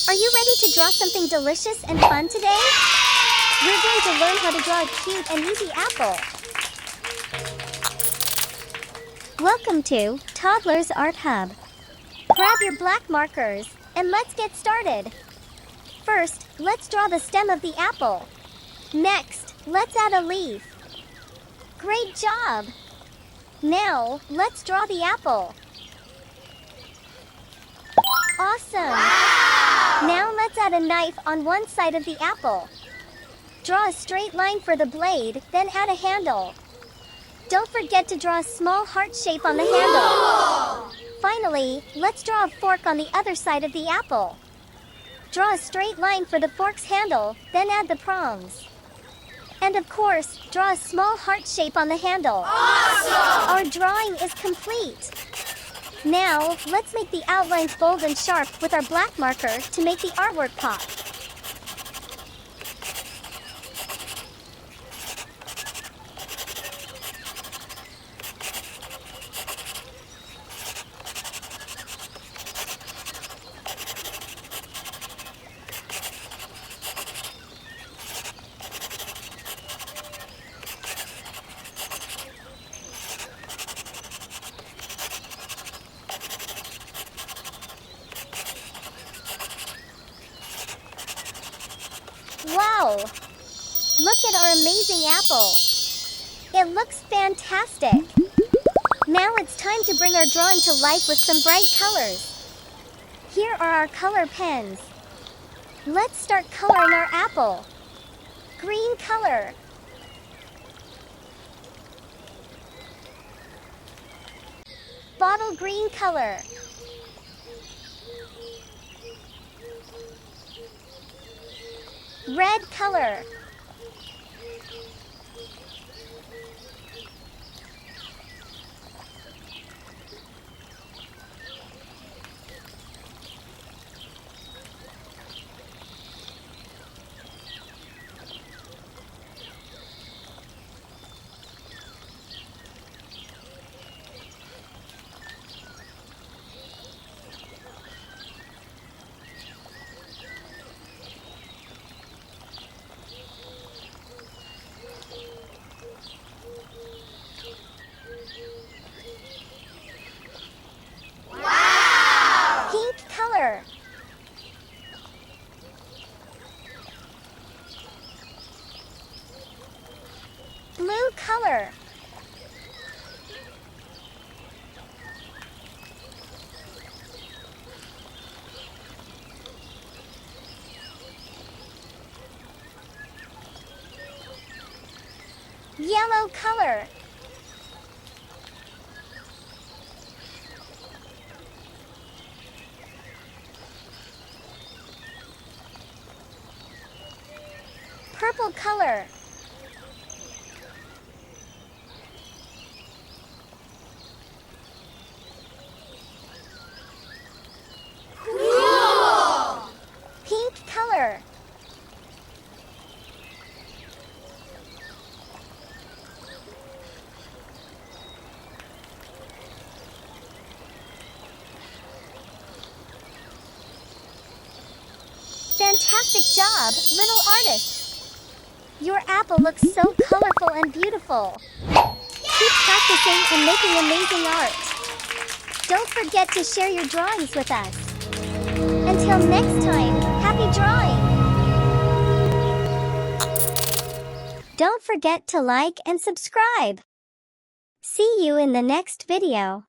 Are you ready to draw something delicious and fun today? We're going to learn how to draw a cute and easy apple. Welcome to Toddlers Art Hub. Grab your black markers and let's get started. First, let's draw the stem of the apple. Next, let's add a leaf. Great job! Now, let's draw the apple. Awesome! Wow! Now let's add a knife on one side of the apple. Draw a straight line for the blade, then add a handle. Don't forget to draw a small heart shape on the handle. Finally, let's draw a fork on the other side of the apple. Draw a straight line for the fork's handle, then add the prongs. And of course, draw a small heart shape on the handle. Awesome! Our drawing is complete. Now, let's make the outlines bold and sharp with our black marker to make the artwork pop. Wow! Look at our amazing apple! It looks fantastic! Now it's time to bring our drawing to life with some bright colors. Here are our color pens. Let's start coloring our apple. Green color. Bottle green color. Red color. Blue color. Yellow color. Purple color. Cool! Pink color. Fantastic job, little artists! Your apple looks so colorful and beautiful. Keep practicing and making amazing art. Don't forget to share your drawings with us. Until next time, happy drawing! Don't forget to like and subscribe. See you in the next video.